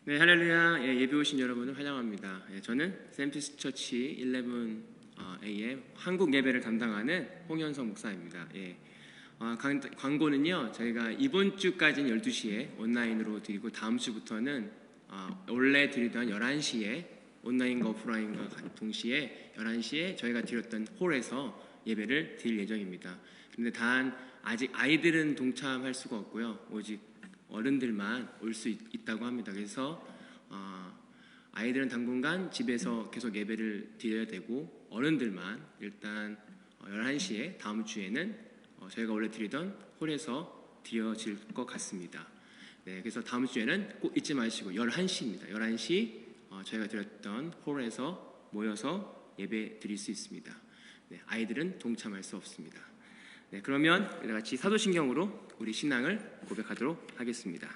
네, 할렐루야. 예배 오신 여러분을 환영합니다. 저는 샘피스 처치 11am 한국 예배를 담당하는 홍현성 목사입니다. 광고는요, 저희가 이번 주까지는 12시에 온라인으로 드리고 다음 주부터는 원래 드리던 11시에 온라인과 오프라인과 동시에 11시에 저희가 드렸던 홀에서 예배를 드릴 예정입니다. 그런데 단 아직 아이들은 동참할 수가 없고요, 오직 어른들만 올 수 있다고 합니다. 그래서 아이들은 당분간 집에서 계속 예배를 드려야 되고, 어른들만 일단 11시에 다음 주에는 저희가 원래 드리던 홀에서 드려질 것 같습니다. 네, 그래서 다음 주에는 꼭 잊지 마시고 11시입니다. 11시 저희가 드렸던 홀에서 모여서 예배 드릴 수 있습니다. 네, 아이들은 동참할 수 없습니다. 네, 그러면 같이 사도신경으로 우리 신앙을 고백하도록 하겠습니다.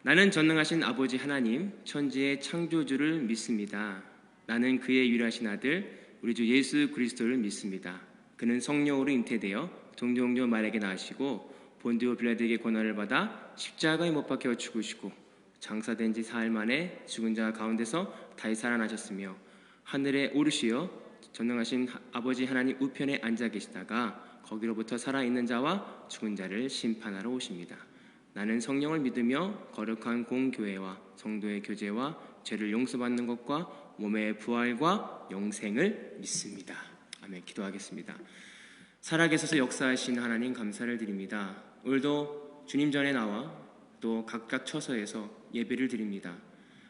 나는 전능하신 아버지 하나님, 천지의 창조주를 믿습니다. 나는 그의 유일하신 아들 우리 주 예수 그리스도를 믿습니다. 그는 성령으로 잉태되어 동정녀 마리아에게 낳으시고 본디오 빌라도에게 고난을 받아 십자가에 못 박혀 죽으시고 장사된 지 사흘 만에 죽은 자 가운데서 다시 살아나셨으며 하늘에 오르시어 전능하신 아버지 하나님 우편에 앉아 계시다가 거기로부터 살아있는 자와 죽은 자를 심판하러 오십니다. 나는 성령을 믿으며 거룩한 공교회와 성도의 교제와 죄를 용서받는 것과 몸의 부활과 영생을 믿습니다. 아멘. 기도하겠습니다. 살아계셔서 역사하신 하나님 감사를 드립니다. 오늘도 주님 전에 나와 또 각각 처소에서 예배를 드립니다.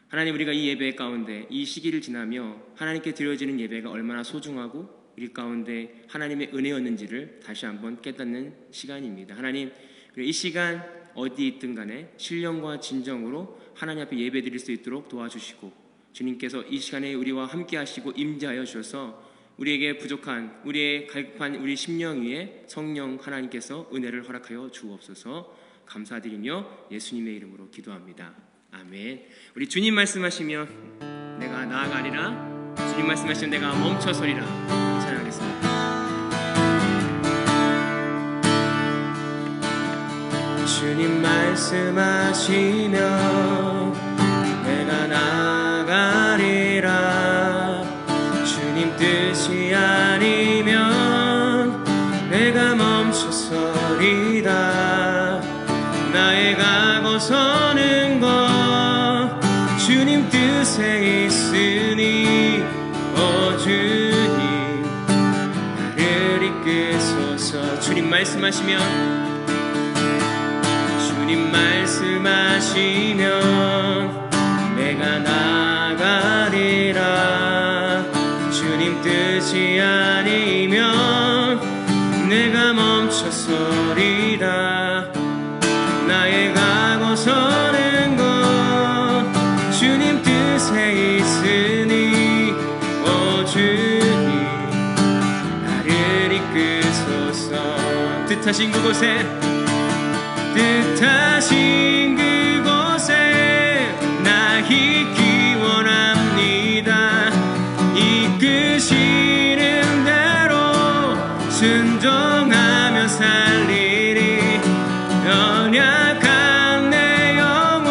하나님, 우리가 이 예배 가운데 이 시기를 지나며 하나님께 드려지는 예배가 얼마나 소중하고 이 가운데 하나님의 은혜였는지를 다시 한번 깨닫는 시간입니다. 하나님, 이 시간 어디 있든 간에 신령과 진정으로 하나님 앞에 예배 드릴 수 있도록 도와주시고, 주님께서 이 시간에 우리와 함께 하시고 임재하여 주셔서 우리에게 부족한, 우리의 갈급한 우리 심령 위에 성령 하나님께서 은혜를 허락하여 주옵소서. 감사드리며 예수님의 이름으로 기도합니다. 아멘. 우리 주님 말씀하시면 내가 나아가리라, 주님 말씀하시면 내가 멈춰서리라 찬양하겠습니다. 주님 말씀하시면 내가 나아가리라, 주님 뜻이 아니면 내가 멈춰서리라. 나의 가고 서는 것 주님 뜻에 있으니 주님 나를 이끄소서. 주님 말씀하시면 내가 나가리라, 주님 뜻이 아니면 내가 멈춰서리라. 나의 가고 서는 것 주님 뜻에 있으니 주님 나를 이끄소서. 뜻하신 그곳에 나 있기 원합니다. 이끄시는 대로 순종하며 살리리. 연약한 내 영혼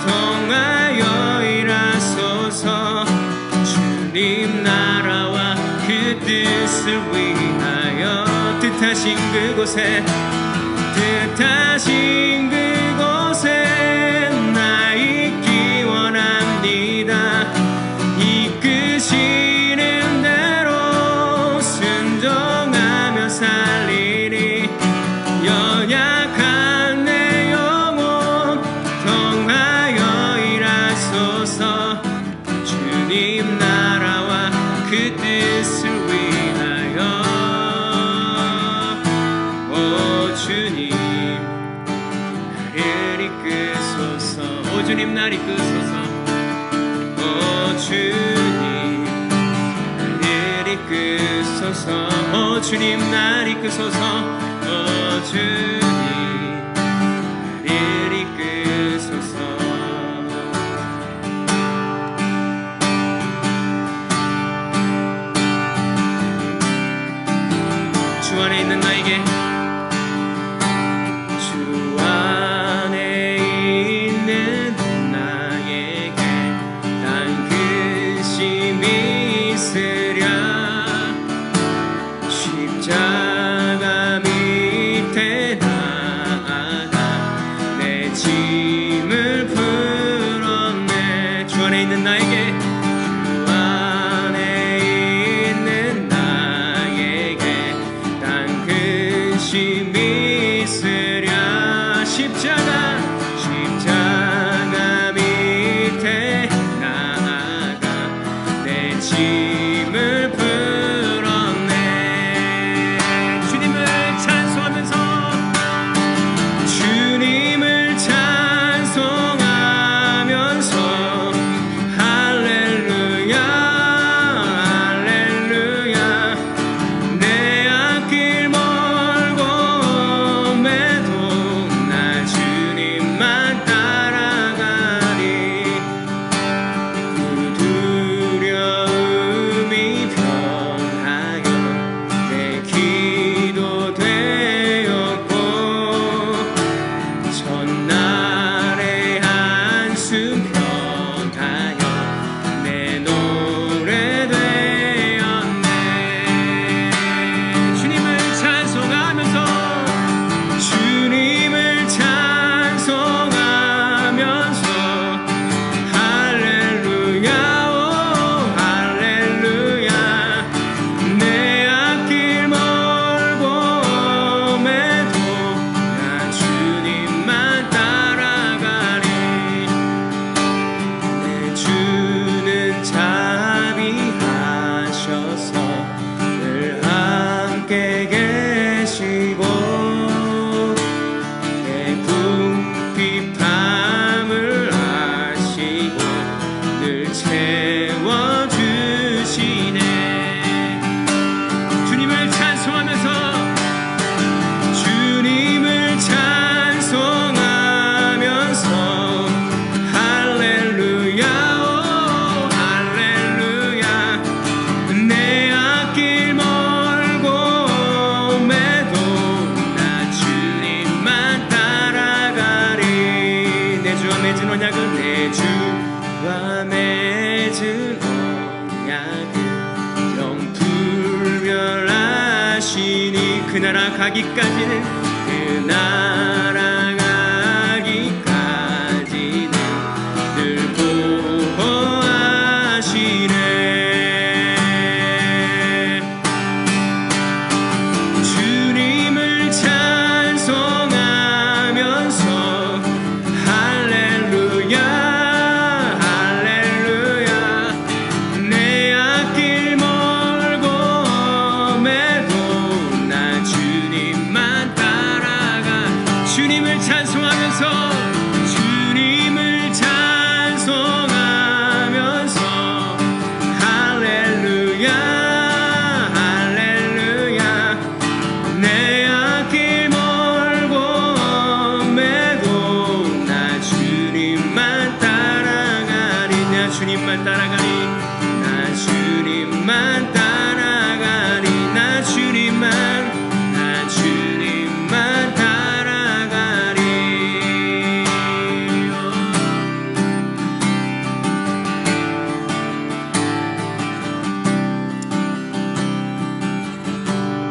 통하여 일하소서. 주님 나라와 그 뜻을 위하여 뜻하신 그곳에 나 있기 원합니다. 이끄시는 대로 순종하며 살리리. 연약한 내 영혼 통하여 일하소서. 주님 나라와 그 뜻을 위하여 주님 나를 이끄소서. 주님 날 이끄소서. 주님 나를 이끄소서. 주님 날 이끄소서. 주님 나를 이끄소서. 주 안에 있는 나에게 주 안에 있는 보호하시니 그 나라 가기까지는 그 나라 가기까지는 늘 보호하시네. 주님을 찬송하면서 할렐루야 할렐루야. 내 앞길 멀고 험해도 나 주님만 따라가. 주님을 찬송하면서 주님을 찬송하면서 할렐루야 할렐루야. 내 앞길 멀고 험해도 나 주님만 따라가리. 나 주님만 따라가리. 나 주님만 따라가리. 나 주님만 따라가리.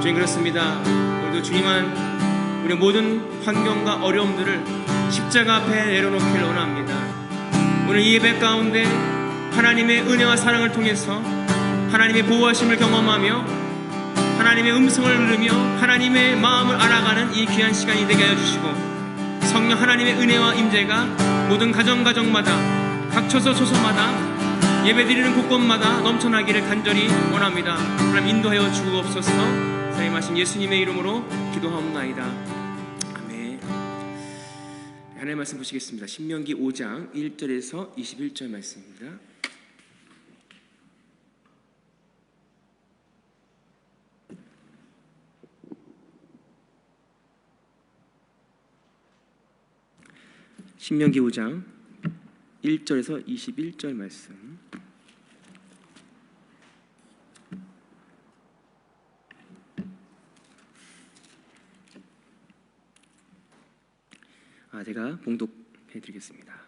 주님 그렇습니다. 오늘도 주님은 우리 모든 환경과 어려움들을 십자가 앞에 내려놓기를 원합니다. 오늘 이 예배 가운데 하나님의 은혜와 사랑을 통해서 하나님의 보호하심을 경험하며 하나님의 음성을 들으며 하나님의 마음을 알아가는 이 귀한 시간이 되게 하여 주시고, 성령 하나님의 은혜와 임재가 모든 가정마다 각 처소마다 예배드리는 곳곳마다 넘쳐나기를 간절히 원합니다. 하나님 인도하여 주옵소서. 사랑하신 예수님의 이름으로 기도하옵나이다. 아멘. 하나님의 말씀 보시겠습니다. 신명기 5장 1절에서 21절 말씀입니다. 신명기 5장 1절에서 21절 말씀. 제가 봉독해 드리겠습니다.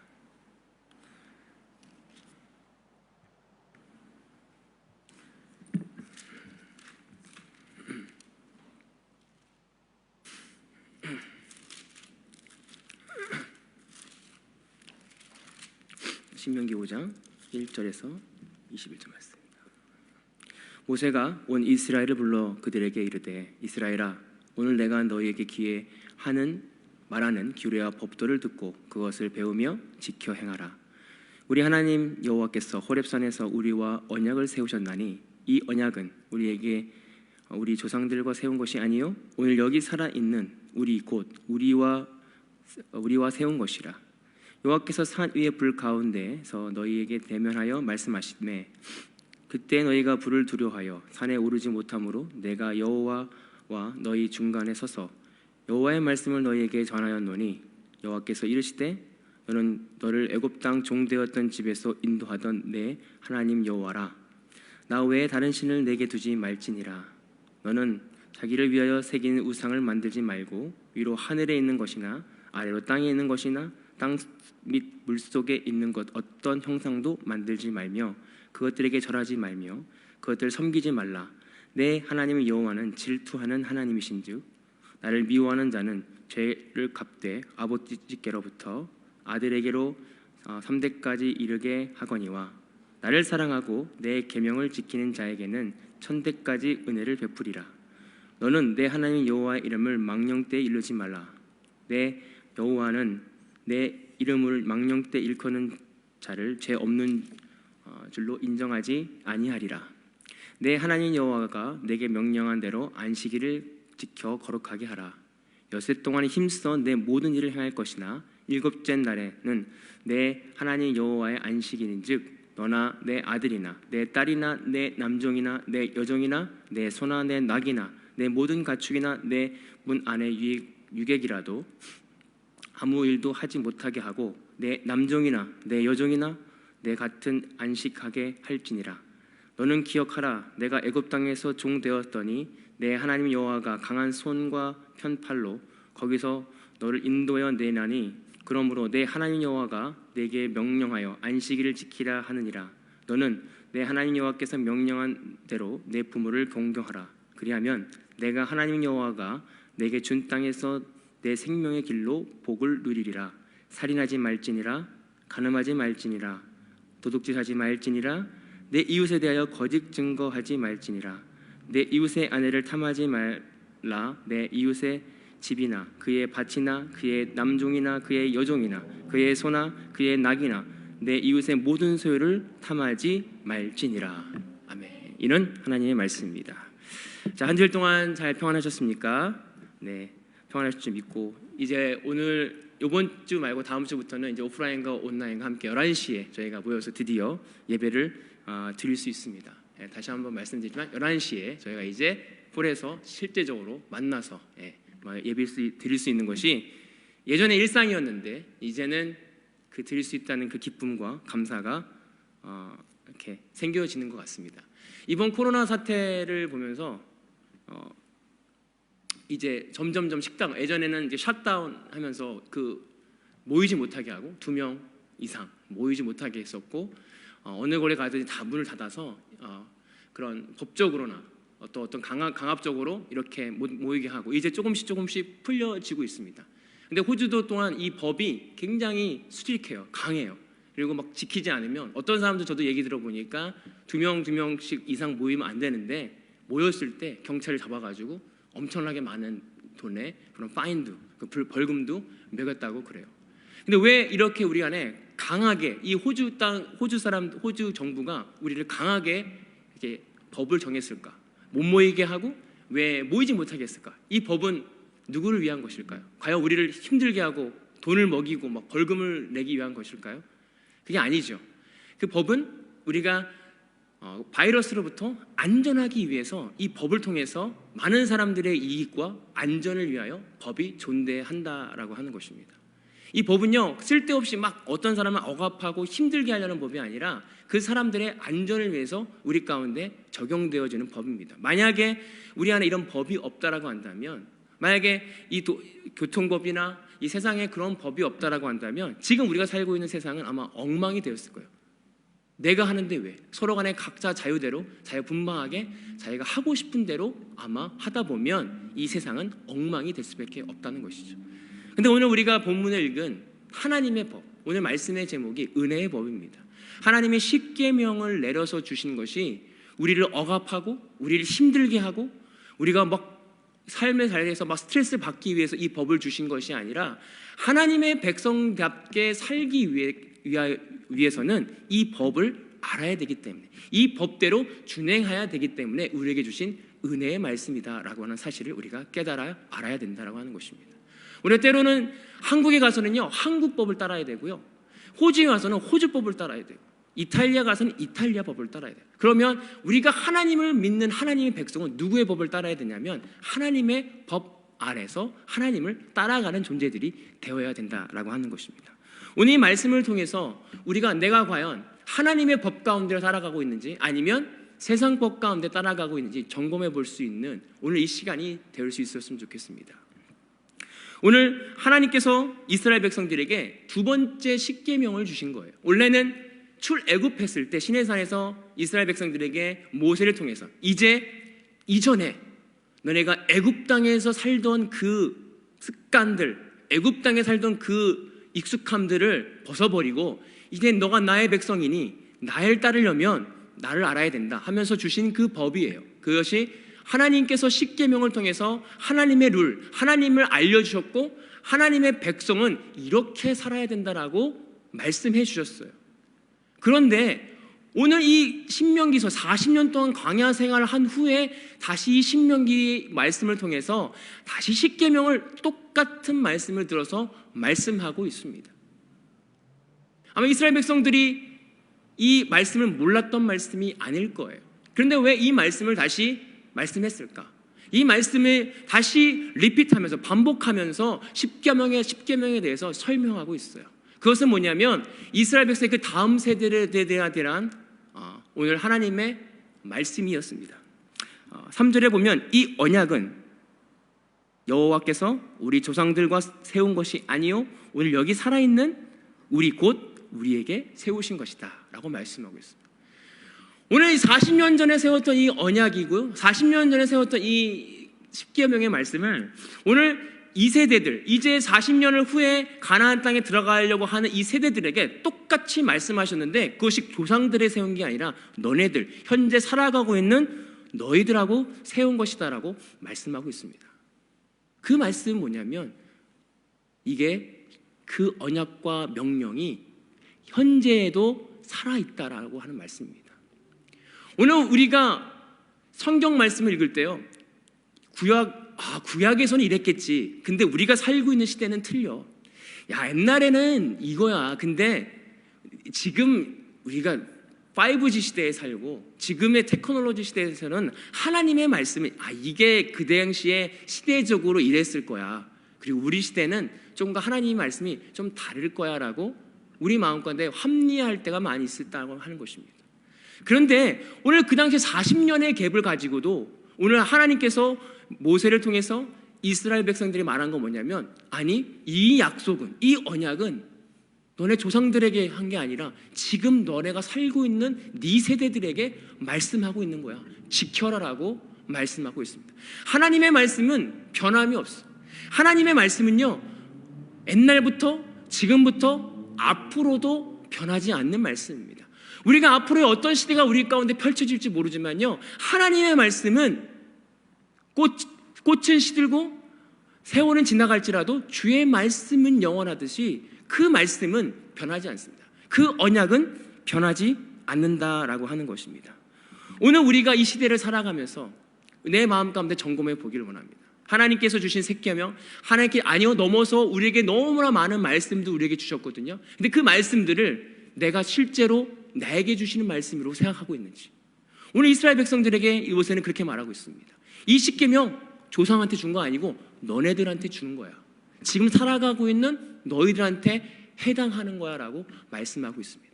신명기 5장 1절에서 21절 말씀입니다. 모세가 온 이스라엘을 불러 그들에게 이르되, 이스라엘아, 오늘 내가 너희에게 말하는 규례와 법도를 듣고 그것을 배우며 지켜 행하라. 우리 하나님 여호와께서 호렙산에서 우리와 언약을 세우셨나니 이 언약은 우리 조상들과 세운 것이 아니요 오늘 여기 살아있는 우리 곧 우리와 세운 것이라. 여호와께서 산 위의 불 가운데서 너희에게 대면하여 말씀하시매 그때 너희가 불을 두려워하여 산에 오르지 못하므로 내가 여호와와 너희 중간에 서서 여호와의 말씀을 너희에게 전하였노니 여호와께서 이르시되 너는 너를 애굽 땅 종되었던 집에서 인도하던 내 하나님 여호와라. 나 외에 다른 신을 내게 두지 말지니라. 너는 자기를 위하여 새긴 우상을 만들지 말고 위로 하늘에 있는 것이나 아래로 땅에 있는 것이나 땅 및 물속에 있는 것 어떤 형상도 만들지 말며 그것들에게 절하지 말며 그것들을 섬기지 말라. 내 하나님 여호와는 질투하는 하나님이신즉 나를 미워하는 자는 죄를 갚되 아버지께로부터 아들에게로 3대까지 이르게 하거니와 나를 사랑하고 내 계명을 지키는 자에게는 1000대까지 은혜를 베푸리라. 너는 내 하나님 여호와의 이름을 망령되이 일르지 말라. 내 여호와는 내 이름을 망령되 일컫는 자를 죄 없는 줄로 인정하지 아니하리라. 내 하나님 여호와가 내게 명령한 대로 안식일을 지켜 거룩하게 하라. 여섯 동안 힘써 내 모든 일을 행할 것이나 일곱째 날에는 내 하나님 여호와의 안식일인즉 너나 내 아들이나 내 딸이나 내 남종이나 내 여종이나 내 소나 내 낙이나 내 모든 가축이나 내 문 안의 유객이라도 아무 일도 하지 못하게 하고 내 남종이나 내 여종이나 내 같은 안식하게 할지니라. 너는 기억하라. 내가 애굽 땅에서 종 되었더니 내 하나님 여호와가 강한 손과 편팔로 거기서 너를 인도하여 내나니 그러므로 내 하나님 여호와가 내게 명령하여 안식일을 지키라 하느니라. 너는 내 하나님 여호와께서 명령한 대로 내 부모를 공경하라. 그리하면 내가 하나님 여호와가 내게 준 땅에서 내 생명의 길로 복을 누리리라. 살인하지 말지니라. 간음하지 말지니라. 도둑질하지 말지니라. 내 이웃에 대하여 거짓 증거하지 말지니라. 내 이웃의 아내를 탐하지 말라. 내 이웃의 집이나 그의 밭이나 그의 남종이나 그의 여종이나 그의 소나 그의 낙이나 내 이웃의 모든 소유를 탐하지 말지니라. 아멘. 이는 하나님의 말씀입니다. 자, 한 주일 동안 잘 평안하셨습니까? 네, 평안하실 줄 믿고 이제 오늘 이번 주 말고 다음 주부터는 이제 오프라인과 온라인과 함께 11시에 저희가 모여서 드디어 예배를 드릴 수 있습니다. 다시 한번 말씀드리지만 11시에 저희가 이제 홀에서 실제적으로 만나서 예배 드릴 수 있는 것이 예전에 일상이었는데 이제는 그 드릴 수 있다는 그 기쁨과 감사가 이렇게 생겨지는 것 같습니다. 이번 코로나 사태를 보면서 이제 점점점 식당, 예전에는 이제 셧다운 하면서 그 모이지 못하게 하고 2명 이상 모이지 못하게 했었고 어느 곳에 가든지 다 문을 닫아서 그런 법적으로나 어떤 강압적으로 이렇게 모이게 하고 이제 조금씩 풀려지고 있습니다. 근데 호주도 또한 이 법이 굉장히 수직해요. 강해요. 그리고 막 지키지 않으면 어떤 사람들 저도 얘기 들어보니까 2명씩 이상 모이면 안 되는데 모였을 때 경찰을 잡아가지고 엄청나게 많은 돈의 그런 파인도, 벌금도 매겼다고 그래요. 근데 왜 이렇게 우리 안에 강하게 이 호주 정부가 우리를 강하게 이렇게 법을 정했을까? 못 모이게 하고 왜 모이지 못하게 했을까? 이 법은 누구를 위한 것일까요? 과연 우리를 힘들게 하고 돈을 먹이고 막 벌금을 내기 위한 것일까요? 그게 아니죠. 그 법은 우리가 바이러스로부터 안전하기 위해서 이 법을 통해서 많은 사람들의 이익과 안전을 위하여 법이 존재한다라고 하는 것입니다. 이 법은요, 쓸데없이 막 어떤 사람을 억압하고 힘들게 하려는 법이 아니라 그 사람들의 안전을 위해서 우리 가운데 적용되어지는 법입니다. 만약에 우리 안에 이런 법이 없다라고 한다면, 만약에 이 교통법이나 이 세상에 그런 법이 없다라고 한다면 지금 우리가 살고 있는 세상은 아마 엉망이 되었을 거예요. 내가 하는데 왜? 서로 간에 각자 자유대로 자유분방하게 자기가 하고 싶은 대로 아마 하다 보면 이 세상은 엉망이 될 수밖에 없다는 것이죠. 근데 오늘 우리가 본문을 읽은 하나님의 법, 오늘 말씀의 제목이 은혜의 법입니다. 하나님의 십계명을 내려서 주신 것이 우리를 억압하고 우리를 힘들게 하고 우리가 막 삶의 자리에서 막 스트레스를 받기 위해서 이 법을 주신 것이 아니라 하나님의 백성답게 살기 위해서는 이 법을 알아야 되기 때문에 이 법대로 준행해야 되기 때문에 우리에게 주신 은혜의 말씀이다라고 하는 사실을 우리가 깨달아 알아야 된다라고 하는 것입니다. 우리가 때로는 한국에 가서는요 한국법을 따라야 되고요, 호주에 가서는 호주법을 따라야 되고, 이탈리아 가서는 이탈리아 법을 따라야 돼요. 그러면 우리가 하나님을 믿는 하나님의 백성은 누구의 법을 따라야 되냐면 하나님의 법 아래서 하나님을 따라가는 존재들이 되어야 된다라고 하는 것입니다. 오늘 이 말씀을 통해서 내가 과연 하나님의 법 가운데 살아가고 있는지 아니면 세상 법 가운데 따라가고 있는지 점검해 볼 수 있는 오늘 이 시간이 될 수 있었으면 좋겠습니다. 오늘 하나님께서 이스라엘 백성들에게 두 번째 십계명을 주신 거예요. 원래는 출애굽했을 때 시내산에서 이스라엘 백성들에게 모세를 통해서 이전에 너네가 애굽 땅에서 살던 그 습관들, 애굽 땅에 살던 그 익숙함들을 벗어버리고 이제 너가 나의 백성이니 나를 따르려면 나를 알아야 된다 하면서 주신 그 법이에요. 그것이 하나님께서 십계명을 통해서 하나님의 룰, 하나님을 알려주셨고 하나님의 백성은 이렇게 살아야 된다라고 말씀해 주셨어요. 그런데 오늘 이 신명기서 40년 동안 광야 생활을 한 후에 다시 이 신명기 말씀을 통해서 다시 십계명을 똑같은 말씀을 들어서 말씀하고 있습니다. 아마 이스라엘 백성들이 이 말씀을 몰랐던 말씀이 아닐 거예요. 그런데 왜 이 말씀을 다시 말씀했을까? 이 말씀을 다시 리핏하면서 반복하면서 십계명에 대해서 설명하고 있어요. 그것은 뭐냐면 이스라엘 백성의 그 다음 세대에 대한 오늘 하나님의 말씀이었습니다. 3절에 보면 이 언약은 여호와께서 우리 조상들과 세운 것이 아니요 오늘 여기 살아있는 우리 곧 우리에게 세우신 것이다 라고 말씀하고 있습니다. 오늘 40년 전에 세웠던 이 언약이고요. 40년 전에 세웠던 이 십계명의 말씀을 오늘 이 세대들, 이제 40년을 후에 가나안 땅에 들어가려고 하는 이 세대들에게 똑같이 말씀하셨는데 그것이 조상들의 세운 게 아니라 너네들, 현재 살아가고 있는 너희들하고 세운 것이다라고 말씀하고 있습니다. 그 말씀은 뭐냐면 이게 그 언약과 명령이 현재에도 살아있다라고 하는 말씀입니다. 오늘 우리가 성경 말씀을 읽을 때요, 구약에서는 이랬겠지. 근데 우리가 살고 있는 시대는 틀려. 야, 옛날에는 이거야. 근데 지금 우리가 5G 시대에 살고 지금의 테크놀로지 시대에서는 하나님의 말씀이 이게 그 당시에 시대적으로 이랬을 거야. 그리고 우리 시대는 좀 더 하나님의 말씀이 좀 다를 거야 라고 우리 마음 가운데 합리화할 때가 많이 있었다고 하는 것입니다. 그런데 오늘 그 당시 40년의 갭을 가지고도 오늘 하나님께서 모세를 통해서 이스라엘 백성들이 말한 건 뭐냐면 아니 이 약속은, 이 언약은 너네 조상들에게 한 게 아니라 지금 너네가 살고 있는 네 세대들에게 말씀하고 있는 거야. 지켜라라고 말씀하고 있습니다. 하나님의 말씀은 변함이 없어. 하나님의 말씀은요, 옛날부터 지금부터 앞으로도 변하지 않는 말씀입니다. 우리가 앞으로의 어떤 시대가 우리 가운데 펼쳐질지 모르지만요, 하나님의 말씀은 꽃은 시들고 세월은 지나갈지라도 주의 말씀은 영원하듯이 그 말씀은 변하지 않습니다. 그 언약은 변하지 않는다라고 하는 것입니다. 오늘 우리가 이 시대를 살아가면서 내 마음 가운데 점검해 보기를 원합니다. 하나님께서 주신 십계명, 하나님께 아니요 넘어서 우리에게 너무나 많은 말씀도 우리에게 주셨거든요. 근데 그 말씀들을 내가 실제로 나에게 주시는 말씀으로 생각하고 있는지. 오늘 이스라엘 백성들에게 이곳에는 그렇게 말하고 있습니다. 이 십계명 조상한테 준 거 아니고 너네들한테 주는 거야. 지금 살아가고 있는 너희들한테 해당하는 거야 라고 말씀하고 있습니다.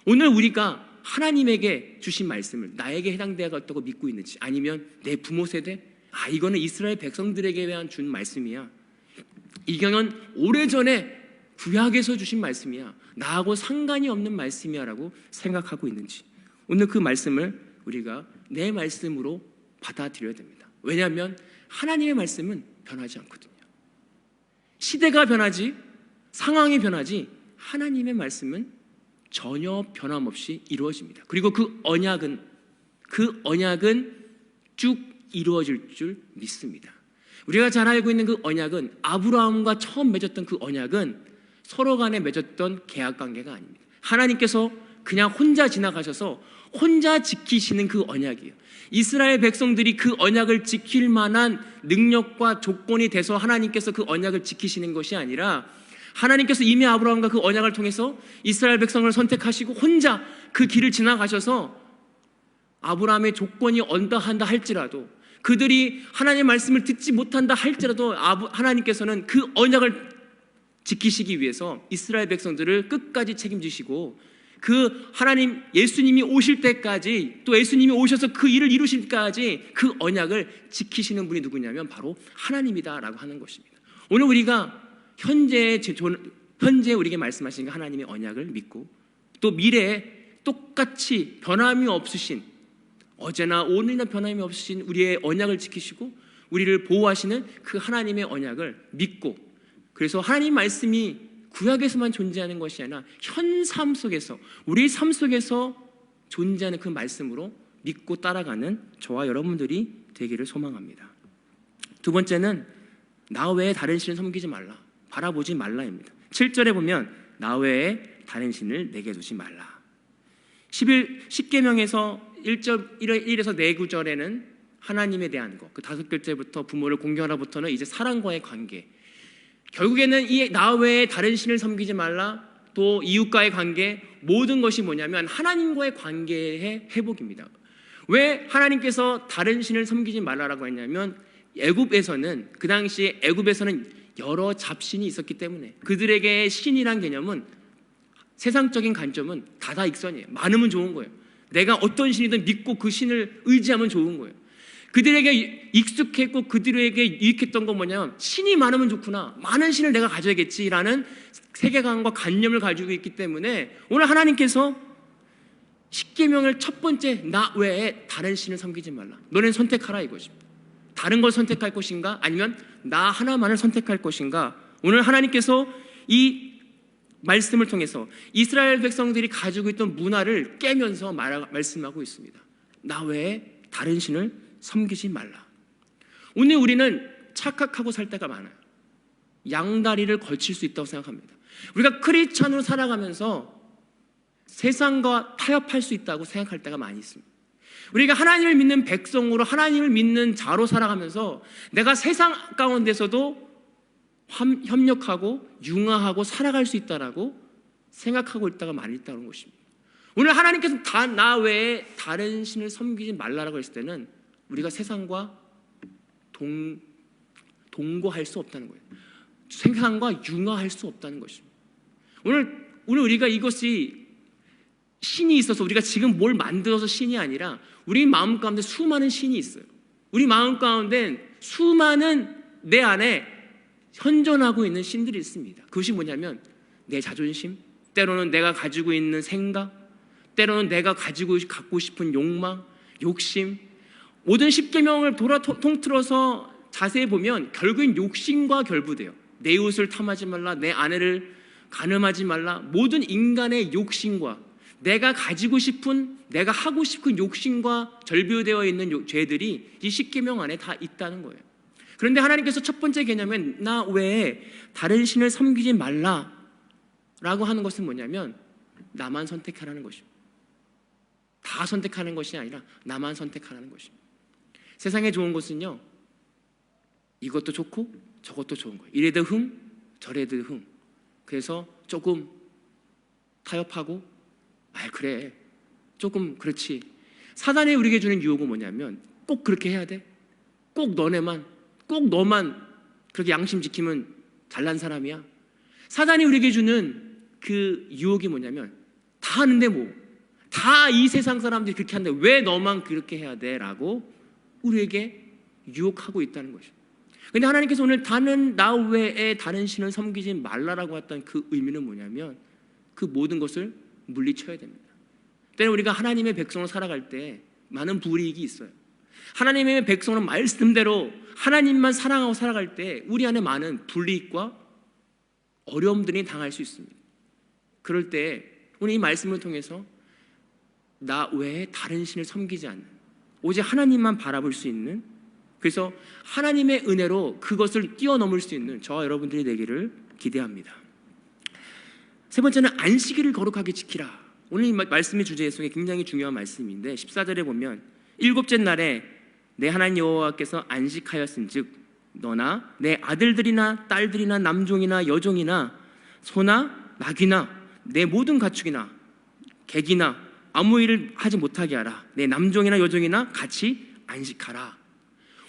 오늘 우리가 하나님에게 주신 말씀을 나에게 해당되었다고 믿고 있는지, 아니면 내 부모 세대, 이거는 이스라엘 백성들에게 대한 준 말씀이야, 이거는 오래전에 구약에서 주신 말씀이야, 나하고 상관이 없는 말씀이야 라고 생각하고 있는지, 오늘 그 말씀을 우리가 내 말씀으로 받아들여야 됩니다. 왜냐하면 하나님의 말씀은 변하지 않거든요. 시대가 변하지, 상황이 변하지, 하나님의 말씀은 전혀 변함없이 이루어집니다. 그리고 그 언약은 쭉 이루어질 줄 믿습니다. 우리가 잘 알고 있는 그 언약은, 아브라함과 처음 맺었던 그 언약은 서로 간에 맺었던 계약 관계가 아닙니다. 하나님께서 그냥 혼자 지나가셔서 혼자 지키시는 그 언약이에요. 이스라엘 백성들이 그 언약을 지킬 만한 능력과 조건이 돼서 하나님께서 그 언약을 지키시는 것이 아니라, 하나님께서 이미 아브라함과 그 언약을 통해서 이스라엘 백성을 선택하시고 혼자 그 길을 지나가셔서 아브라함의 조건이 언더한다 할지라도, 그들이 하나님의 말씀을 듣지 못한다 할지라도 하나님께서는 그 언약을 지키시기 위해서 이스라엘 백성들을 끝까지 책임지시고, 그 하나님 예수님이 오실 때까지, 또 예수님이 오셔서 그 일을 이루실 때까지 그 언약을 지키시는 분이 누구냐면 바로 하나님이다라고 하는 것입니다. 오늘 우리가 현재 우리에게 말씀하신 하나님의 언약을 믿고, 또 미래에 똑같이 변함이 없으신, 어제나 오늘이나 변함이 없으신 우리의 언약을 지키시고 우리를 보호하시는 그 하나님의 언약을 믿고, 그래서 하나님 말씀이 구약에서만 존재하는 것이 아니라 현 삶 속에서, 우리 삶 속에서 존재하는 그 말씀으로 믿고 따라가는 저와 여러분들이 되기를 소망합니다. 두 번째는 나 외에 다른 신을 섬기지 말라, 바라보지 말라입니다. 7절에 보면 나 외에 다른 신을 내게 두지 말라. 10계명에서 1에서 4구절에는 하나님에 대한 것, 그 5글자부터 부모를 공경하라부터는 이제 사랑과의 관계, 결국에는 이 나 외에 다른 신을 섬기지 말라, 또 이웃과의 관계, 모든 것이 뭐냐면 하나님과의 관계의 회복입니다. 왜 하나님께서 다른 신을 섬기지 말라라고 했냐면, 애굽에서는, 그 당시에 애굽에서는 여러 잡신이 있었기 때문에 그들에게 신이란 개념은, 세상적인 관점은 다다익선이에요. 많으면 좋은 거예요. 내가 어떤 신이든 믿고 그 신을 의지하면 좋은 거예요. 그들에게 익숙했고 그들에게 유익했던 건 뭐냐면, 신이 많으면 좋구나, 많은 신을 내가 가져야겠지라는 세계관과 관념을 가지고 있기 때문에 오늘 하나님께서 십계명을 첫 번째, 나 외에 다른 신을 섬기지 말라. 너는 선택하라 이것입니다. 다른 걸 선택할 것인가? 아니면 나 하나만을 선택할 것인가? 오늘 하나님께서 이 말씀을 통해서 이스라엘 백성들이 가지고 있던 문화를 깨면서 말씀하고 있습니다. 나 외에 다른 신을 섬기지 말라. 오늘 우리는 착각하고 살 때가 많아요. 양다리를 걸칠 수 있다고 생각합니다. 우리가 크리스찬으로 살아가면서 세상과 타협할 수 있다고 생각할 때가 많이 있습니다. 우리가 하나님을 믿는 백성으로, 하나님을 믿는 자로 살아가면서 내가 세상 가운데서도 협력하고 융화하고 살아갈 수 있다라고 생각하고 있다가 많이 있다는 것입니다. 오늘 하나님께서 나 외에 다른 신을 섬기지 말라라고 했을 때는 우리가 세상과 동거할 수 없다는 거예요. 세상과 융화할 수 없다는 것입니다. 오늘 우리가 이것이 신이 있어서 우리가 지금 뭘 만들어서 신이 아니라 우리 마음 가운데 수많은 신이 있어요. 우리 마음 가운데 수많은 내 안에 현존하고 있는 신들이 있습니다. 그것이 뭐냐면 내 자존심, 때로는 내가 가지고 있는 생각, 때로는 내가 갖고 싶은 욕망, 욕심. 모든 십계명을 통틀어서 자세히 보면 결국엔 욕심과 결부돼요. 내 이웃을 탐하지 말라, 내 아내를 간음하지 말라. 모든 인간의 욕심과 내가 가지고 싶은, 내가 하고 싶은 욕심과 절묘되어 있는 죄들이 이 십계명 안에 다 있다는 거예요. 그런데 하나님께서 첫 번째 개념은 나 외에 다른 신을 섬기지 말라라고 하는 것은 뭐냐면 나만 선택하라는 것입니다. 다 선택하는 것이 아니라 나만 선택하라는 것입니다. 세상에 좋은 것은요, 이것도 좋고 저것도 좋은 거예요. 이래도 흥, 저래도 흥. 그래서 조금 타협하고 그래, 조금 그렇지. 사단이 우리에게 주는 유혹은 뭐냐면 꼭 그렇게 해야 돼, 꼭 너만 그렇게 양심 지키면 잘난 사람이야. 사단이 우리에게 주는 그 유혹이 뭐냐면 다 하는데 다 이 세상 사람들이 그렇게 하는데 왜 너만 그렇게 해야 돼? 라고 우리에게 유혹하고 있다는 것이죠. 근데 하나님께서 오늘 나 외에 다른 신을 섬기지 말라라고 했던 그 의미는 뭐냐면 그 모든 것을 물리쳐야 됩니다. 때는 우리가 하나님의 백성으로 살아갈 때 많은 불이익이 있어요. 하나님의 백성으로 말씀대로 하나님만 사랑하고 살아갈 때 우리 안에 많은 불이익과 어려움들이 당할 수 있습니다. 그럴 때 오늘 이 말씀을 통해서 나 외에 다른 신을 섬기지 않는, 오직 하나님만 바라볼 수 있는, 그래서 하나님의 은혜로 그것을 뛰어넘을 수 있는 저와 여러분들이 되기를 기대합니다. 세 번째는 안식일을 거룩하게 지키라. 오늘 이 말씀의 주제 속에 굉장히 중요한 말씀인데 14절에 보면 일곱째 날에 내 하나님 여호와께서 안식하였은즉 너나 내 아들들이나 딸들이나 남종이나 여종이나 소나 나귀나 내 모든 가축이나 객이나 아무 일을 하지 못하게 하라. 내 남종이나 여종이나 같이 안식하라.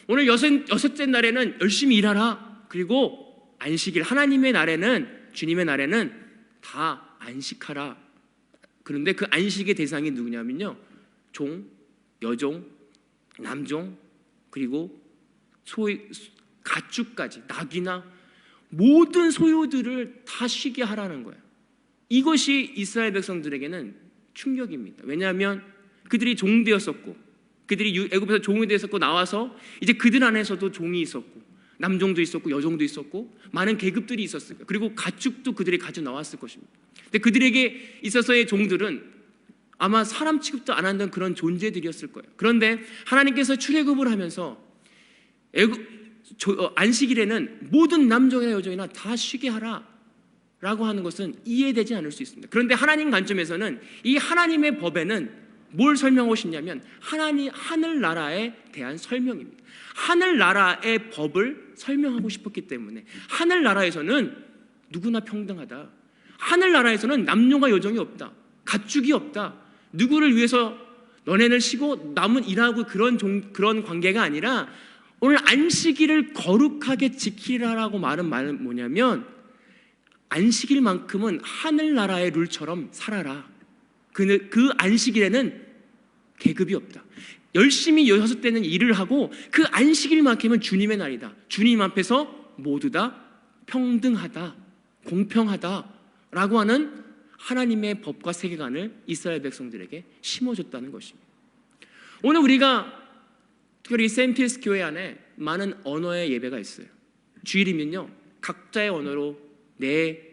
오늘 여섯째 날에는 열심히 일하라. 그리고 안식일, 하나님의 날에는, 주님의 날에는 다 안식하라. 그런데 그 안식의 대상이 누구냐면요, 종, 여종, 남종, 그리고 가축까지, 낙이나 모든 소유들을 다 쉬게 하라는 거예요. 이것이 이스라엘 백성들에게는 충격입니다. 왜냐하면 그들이 종되었었고, 그들이 애굽에서 종이 되었었고, 나와서 이제 그들 안에서도 종이 있었고, 남종도 있었고, 여종도 있었고, 많은 계급들이 있었어요. 그리고 가축도 그들이 가지고 나왔을 것입니다. 근데 그들에게 있어서의 종들은 아마 사람 취급도 안 하던 그런 존재들이었을 거예요. 그런데 하나님께서 출애굽을 하면서 안식일에는 모든 남종이나 여종이나 다 쉬게 하라 라고 하는 것은 이해되지 않을 수 있습니다. 그런데 하나님 관점에서는 이 하나님의 법에는 뭘 설명하고 싶냐면 하늘나라에 대한 설명입니다. 하늘나라의 법을 설명하고 싶었기 때문에 하늘나라에서는 누구나 평등하다. 하늘나라에서는 남녀와 여종이 없다. 가축이 없다. 누구를 위해서 너네는 쉬고 남은 일하고 그런 관계가 아니라 오늘 안식일을 거룩하게 지키라라고 말은 뭐냐면 안식일만큼은 하늘나라의 룰처럼 살아라. 그 안식일에는 계급이 없다. 열심히 6대는 일을 하고 그 안식일만큼은 주님의 날이다. 주님 앞에서 모두 다 평등하다, 공평하다 라고 하는 하나님의 법과 세계관을 이스라엘 백성들에게 심어줬다는 것입니다. 오늘 우리가 특별히 세인트 교회 안에 많은 언어의 예배가 있어요. 주일이면요, 각자의 언어로 네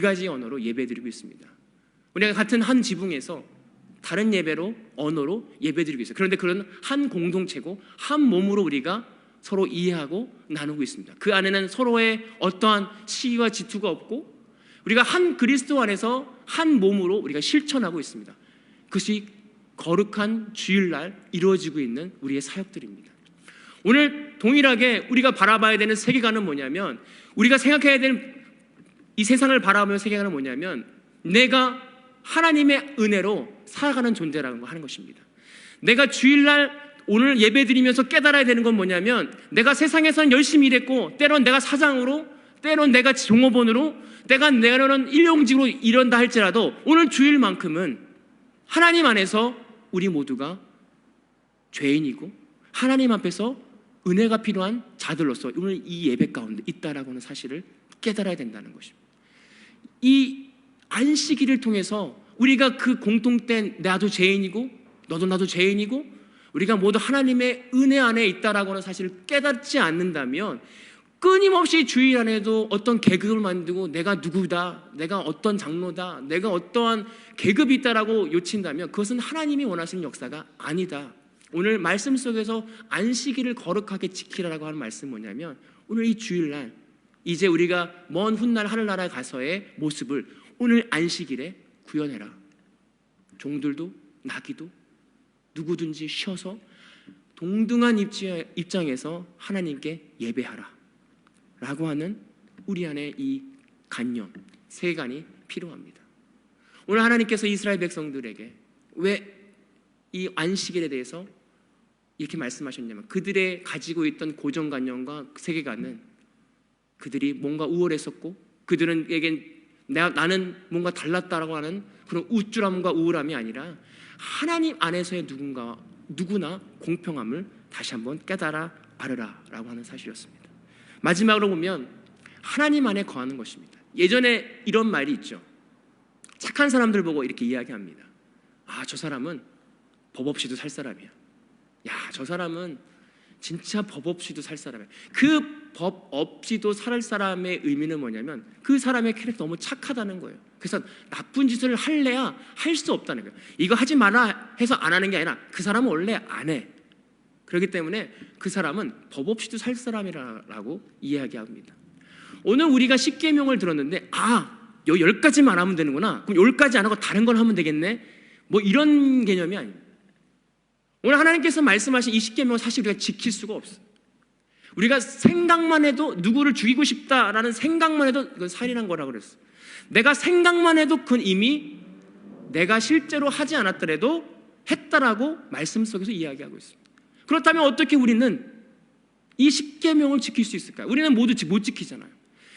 가지 언어로 예배드리고 있습니다. 우리가 같은 한 지붕에서 다른 예배로 언어로 예배드리고 있어요. 그런데 그런 한 공동체고 한 몸으로 우리가 서로 이해하고 나누고 있습니다. 그 안에는 서로의 어떠한 시기와 질투가 없고 우리가 한 그리스도 안에서 한 몸으로 우리가 실천하고 있습니다. 그것이 거룩한 주일날 이루어지고 있는 우리의 사역들입니다. 오늘 동일하게 우리가 바라봐야 되는 세계관은 뭐냐면, 우리가 생각해야 되는 이 세상을 바라보는 세계관은 뭐냐면, 내가 하나님의 은혜로 살아가는 존재라는 거 하는 것입니다. 내가 주일날 오늘 예배드리면서 깨달아야 되는 건 뭐냐면, 내가 세상에서는 열심히 일했고 때론 내가 사장으로, 때론 내가 종업원으로, 때로는 일용직으로 일한다 할지라도 오늘 주일만큼은 하나님 안에서 우리 모두가 죄인이고 하나님 앞에서 은혜가 필요한 자들로서 오늘 이 예배 가운데 있다라고 하는 사실을 깨달아야 된다는 것입니다. 이 안식일을 통해서 우리가 그 공통된 나도 죄인이고 너도 나도 죄인이고 우리가 모두 하나님의 은혜 안에 있다라고 하는 사실을 깨닫지 않는다면, 끊임없이 주일 안에도 어떤 계급을 만들고 내가 누구다, 내가 어떤 장로다, 내가 어떠한 계급이 있다라고 요친다면 그것은 하나님이 원하시는 역사가 아니다. 오늘 말씀 속에서 안식일을 거룩하게 지키라고 하는 말씀은 뭐냐면, 오늘 이 주일날 이제 우리가 먼 훗날 하늘나라에 가서의 모습을 오늘 안식일에 구현해라. 종들도 나귀도 누구든지 쉬어서 동등한 입장에서 하나님께 예배하라 라고 하는 우리 안에 이 관념, 세관이 필요합니다. 오늘 하나님께서 이스라엘 백성들에게 왜 이 안식일에 대해서 이렇게 말씀하셨냐면, 그들의 가지고 있던 고정관념과 세계관은 그들이 뭔가 우월했었고 그들에겐 나는 뭔가 달랐다라고 하는 그런 우쭐함과 우울함이 아니라 하나님 안에서의 누구나 공평함을 다시 한번 깨달아 알으라라고 하는 사실이었습니다. 마지막으로 보면 하나님 안에 거하는 것입니다. 예전에 이런 말이 있죠. 착한 사람들 보고 이렇게 이야기합니다. 아, 저 사람은 법 없이도 살 사람이야. 야, 저 사람은 진짜 법 없이도 살 사람이야. 그 법 없이도 살 사람의 의미는 뭐냐면 그 사람의 캐릭터 너무 착하다는 거예요. 그래서 나쁜 짓을 할래야 할 수 없다는 거예요. 이거 하지 마라 해서 안 하는 게 아니라 그 사람은 원래 안 해. 그렇기 때문에 그 사람은 법 없이도 살 사람이라고 이야기합니다. 오늘 우리가 10계명을 들었는데, 아, 요 10가지만 하면 되는구나. 그럼 10가지 안 하고 다른 걸 하면 되겠네. 뭐 이런 개념이 아닙니다. 오늘 하나님께서 말씀하신 이 10계명은 사실 우리가 지킬 수가 없어요. 우리가 생각만 해도 누구를 죽이고 싶다라는 생각만 해도 그건 살인한 거라고 그랬어요. 내가 생각만 해도 그건 이미 내가 실제로 하지 않았더라도 했다라고 말씀 속에서 이야기하고 있습니다. 그렇다면 어떻게 우리는 이 10계명을 지킬 수 있을까요? 우리는 모두 못 지키잖아요.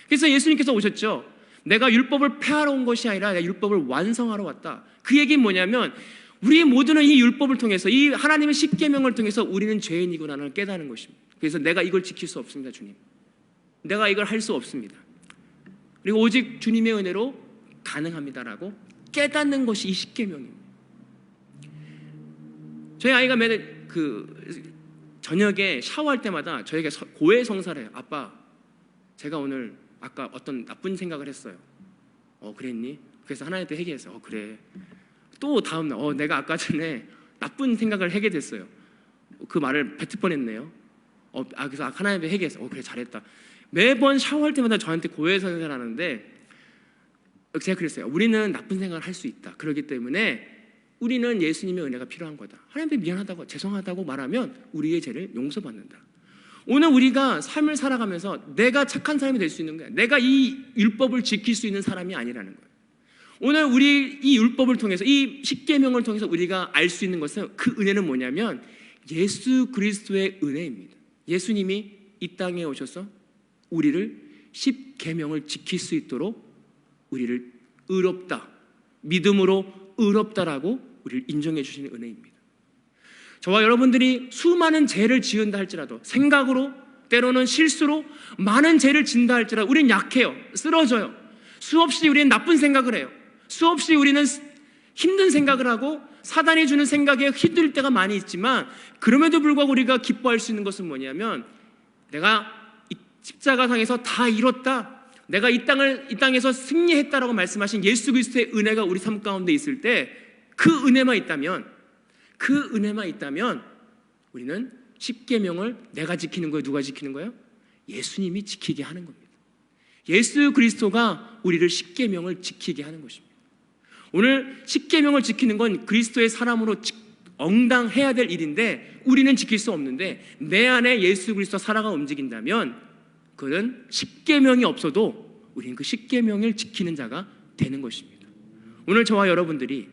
그래서 예수님께서 오셨죠. 내가 율법을 폐하러 온 것이 아니라 내가 율법을 완성하러 왔다. 그 얘기는 뭐냐면 우리 모두는 이 율법을 통해서, 이 하나님의 10계명을 통해서 우리는 죄인이구나를 깨닫는 것입니다. 그래서 내가 이걸 지킬 수 없습니다, 주님. 내가 이걸 할 수 없습니다. 그리고 오직 주님의 은혜로 가능합니다라고 깨닫는 것이 이 10계명입니다. 저희 아이가 매일 저녁에 샤워할 때마다 저에게 고해성사를 해요. 아빠, 제가 오늘 아까 어떤 나쁜 생각을 했어요. 그랬니? 그래서 하나님한테 회개했어요. 그래. 또 다음날 내가 아까 전에 나쁜 생각을 하게 됐어요. 그 말을 뱉을 뻔했네요. 그래서 하나님한테 회개했어요. 그래, 잘했다. 매번 샤워할 때마다 저한테 고해성사를 하는데 제가 그랬어요. 우리는 나쁜 생각을 할 수 있다. 그렇기 때문에 우리는 예수님의 은혜가 필요한 거다. 하나님께 미안하다고, 죄송하다고 말하면 우리의 죄를 용서받는다. 오늘 우리가 삶을 살아가면서 내가 착한 사람이 될 수 있는 거야. 내가 이 율법을 지킬 수 있는 사람이 아니라는 거야. 오늘 우리 이 율법을 통해서, 이 10계명을 통해서 우리가 알 수 있는 것은, 그 은혜는 뭐냐면 예수 그리스도의 은혜입니다. 예수님이 이 땅에 오셔서 우리를 10계명을 지킬 수 있도록 우리를 의롭다, 믿음으로 의롭다라고 우리를 인정해 주시는 은혜입니다. 저와 여러분들이 수많은 죄를 지은다 할지라도, 생각으로 때로는 실수로 많은 죄를 짓는다 할지라도 우리는 약해요. 쓰러져요. 수없이 우리는 나쁜 생각을 해요. 수없이 우리는 힘든 생각을 하고 사단이 주는 생각에 휘둘릴 때가 많이 있지만, 그럼에도 불구하고 우리가 기뻐할 수 있는 것은 뭐냐면, 내가 이 십자가상에서 다 이뤘다, 내가 이 땅에서 승리했다라고 말씀하신 예수 그리스도의 은혜가 우리 삶 가운데 있을 때, 그 은혜만 있다면 우리는 십계명을 내가 지키는 거예요? 누가 지키는 거예요? 예수님이 지키게 하는 겁니다. 예수 그리스도가 우리를 십계명을 지키게 하는 것입니다. 오늘 십계명을 지키는 건 그리스도의 사람으로 응당해야 될 일인데 우리는 지킬 수 없는데, 내 안에 예수 그리스도 살아가 움직인다면 그는 십계명이 없어도 우리는 그 십계명을 지키는 자가 되는 것입니다. 오늘 저와 여러분들이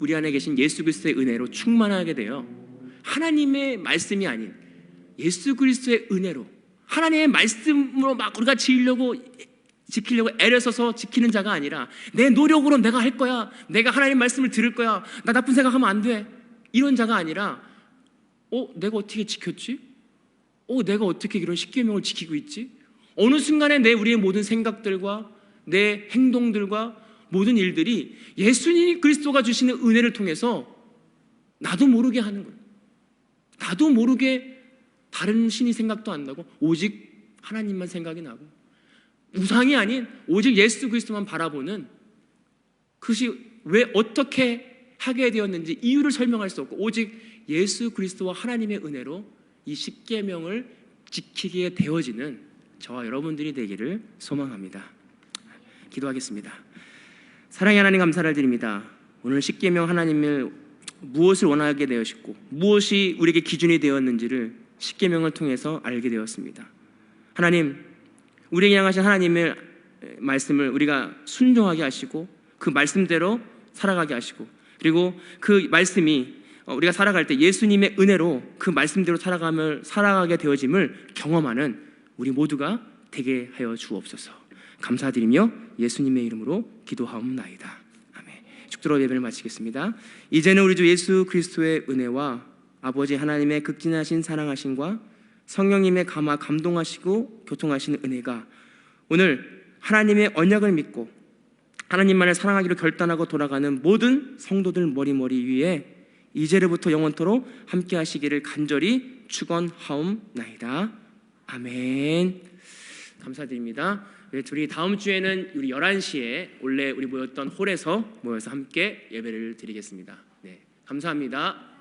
우리 안에 계신 예수 그리스도의 은혜로 충만하게 되어 하나님의 말씀이 아닌 예수 그리스도의 은혜로, 하나님의 말씀으로 막 우리가 지키려고 애를 써서 지키는 자가 아니라, 내 노력으로 내가 할 거야, 내가 하나님 말씀을 들을 거야, 나 나쁜 생각하면 안 돼, 이런 자가 아니라, 내가 어떻게 지켰지? 내가 어떻게 이런 십계명을 지키고 있지? 어느 순간에 우리의 모든 생각들과 내 행동들과 모든 일들이 예수님 그리스도가 주시는 은혜를 통해서 나도 모르게 하는 거예요. 나도 모르게 다른 신이 생각도 안 나고 오직 하나님만 생각이 나고, 우상이 아닌 오직 예수 그리스도만 바라보는, 그것이 왜 어떻게 하게 되었는지 이유를 설명할 수 없고 오직 예수 그리스도와 하나님의 은혜로 이 십계명을 지키게 되어지는 저와 여러분들이 되기를 소망합니다. 기도하겠습니다. 사랑의 하나님, 감사를 드립니다. 오늘 십계명 하나님을 무엇을 원하게 되었고 무엇이 우리에게 기준이 되었는지를 십계명을 통해서 알게 되었습니다. 하나님, 우리에게 향하신 하나님의 말씀을 우리가 순종하게 하시고 그 말씀대로 살아가게 하시고, 그리고 그 말씀이 우리가 살아갈 때 예수님의 은혜로 그 말씀대로 살아가게 되어짐을 경험하는 우리 모두가 되게 하여 주옵소서. 감사드리며 예수님의 이름으로 기도하옵나이다. 아멘. 축도로 예배를 마치겠습니다. 이제는 우리 주 예수 그리스도의 은혜와 아버지 하나님의 극진하신 사랑하심과 성령님의 감동하시고 교통하시는 은혜가 오늘 하나님의 언약을 믿고 하나님만을 사랑하기로 결단하고 돌아가는 모든 성도들 머리 위에 이제로부터 영원토록 함께 하시기를 간절히 축원하옵나이다. 아멘. 감사드립니다. 우리 다음 주에는 우리 11시에 원래 우리 모였던 홀에서 모여서 함께 예배를 드리겠습니다. 네, 감사합니다.